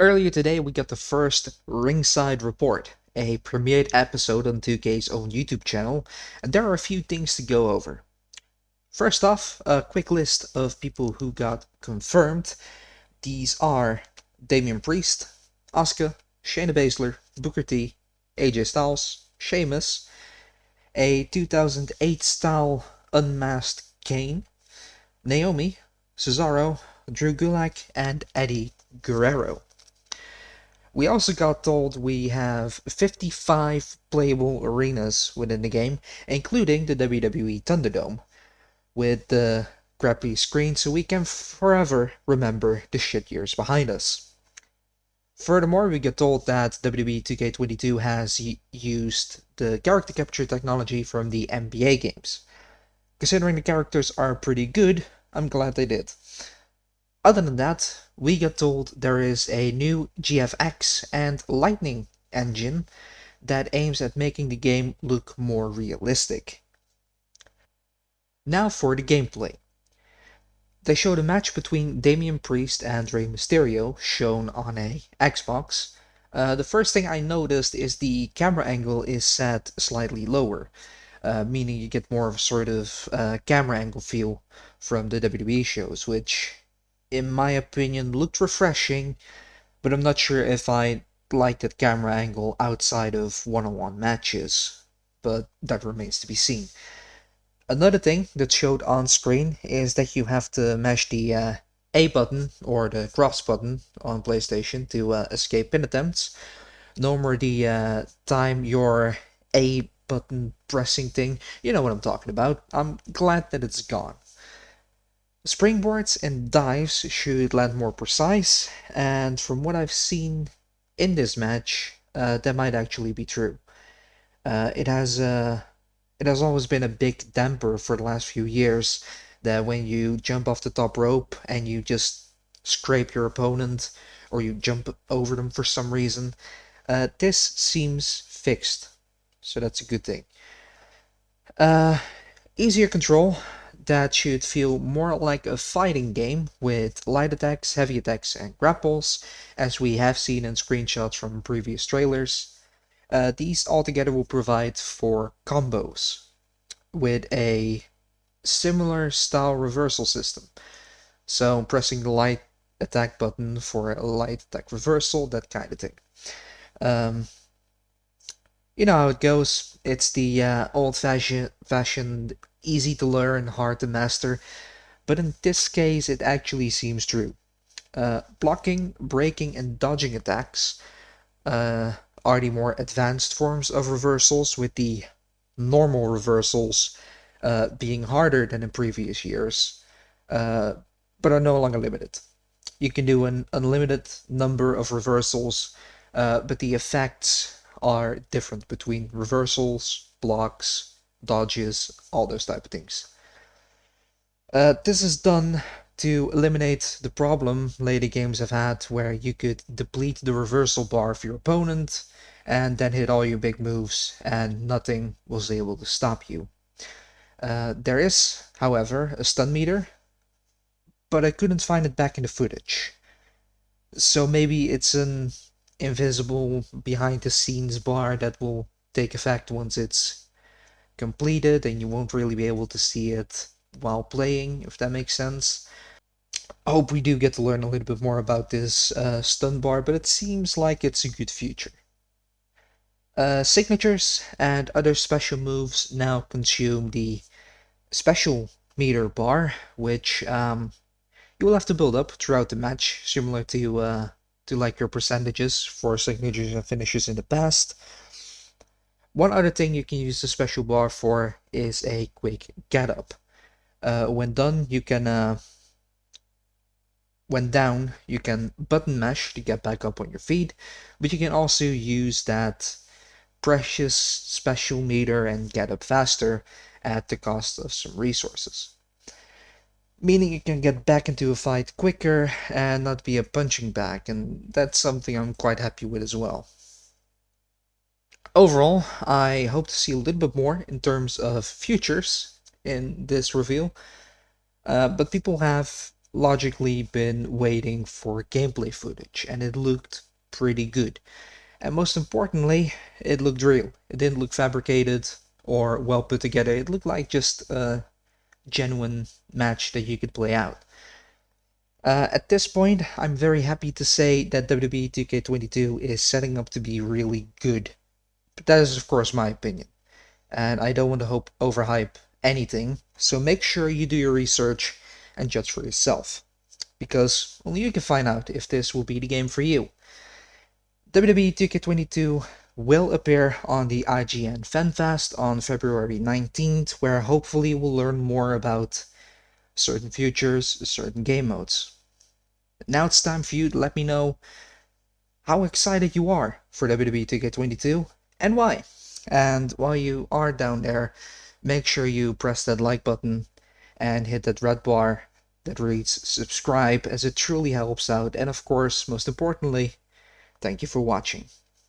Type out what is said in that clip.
Earlier today, we got the first Ringside Report, a premiered episode on 2K's own YouTube channel, and there are a few things to go over. First off, a quick list of people who got confirmed. These are Damian Priest, Asuka, Shayna Baszler, Booker T, AJ Styles, Sheamus, a 2008 style unmasked Kane, Naomi, Cesaro, Drew Gulak, and Eddie Guerrero. We also got told we have 55 playable arenas within the game, including the WWE Thunderdome, with the crappy screen so we can forever remember the shit years behind us. Furthermore, we get told that WWE 2K22 has used the character capture technology from the NBA games. Considering the characters are pretty good, I'm glad they did. Other than that, we got told there is a new GFX and Lightning engine that aims at making the game look more realistic. Now for the gameplay. They showed a match between Damian Priest and Rey Mysterio shown on a Xbox. The first thing I noticed is the camera angle is set slightly lower, meaning you get more of a sort of camera angle feel from the WWE shows, which in my opinion looked refreshing, but I'm not sure if I like that camera angle outside of one-on-one matches, but that remains to be seen. Another thing that showed on screen is that you have to mash the A button or the cross button on PlayStation to escape pin attempts. No more the time your A button pressing thing. You know what I'm talking about. I'm glad that it's gone. Springboards and dives should land more precise, and from what I've seen in this match, that might actually be true. Uh, it has uh, it has always been a big damper for the last few years that when you jump off the top rope and you just scrape your opponent or you jump over them for some reason, this seems fixed, so that's a good thing. Uh, Easier control. That should feel more like a fighting game with light attacks, heavy attacks, and grapples, as we have seen in screenshots from previous trailers. These altogether will provide for combos with a similar style reversal system. So pressing the light attack button for a light attack reversal, that kind of thing. Um, you know how it goes. It's the old-fashioned, easy to learn, hard to master. But in this case, it actually seems true. Blocking, breaking, and dodging attacks are the more advanced forms of reversals, with the normal reversals being harder than in previous years, uh, but are no longer limited. You can do an unlimited number of reversals, but the effects are different between reversals, blocks, dodges, all those type of things. This is done to eliminate the problem later games have had where you could deplete the reversal bar of your opponent and then hit all your big moves and nothing was able to stop you. There is, however, a stun meter, but I couldn't find it back in the footage. So maybe it's an invisible behind the scenes bar that will take effect once it's completed and you won't really be able to see it while playing, if that makes sense. I hope we do get to learn a little bit more about this stun bar, but it seems like it's a good future. Signatures and other special moves now consume the special meter bar, which you will have to build up throughout the match, similar to like your percentages for signatures and finishes in the past. One other thing you can use the special bar for is a quick get up. When done, you can when down, you can button mash to get back up on your feet, but you can also use that precious special meter and get up faster at the cost of some resources. Meaning you can get back into a fight quicker and not be a punching bag, and that's something I'm quite happy with as well. Overall, I hope to see a little bit more in terms of futures in this reveal, but people have logically been waiting for gameplay footage, and it looked pretty good. And most importantly, it looked real. It didn't look fabricated or well put together. It looked like just a genuine match that you could play out. At this point, I'm very happy to say that WWE 2K22 is setting up to be really good. But that is, of course, my opinion. And I don't want to overhype anything, so make sure you do your research and judge for yourself. Because only you can find out if this will be the game for you. WWE 2K22 will appear on the IGN FanFest on February 19th, where hopefully we'll learn more about certain futures, certain game modes. Now it's time for you to let me know how excited you are for WWE 2K22 and why. And while you are down there, make sure you press that like button and hit that red bar that reads subscribe, as it truly helps out. And of course, most importantly, thank you for watching.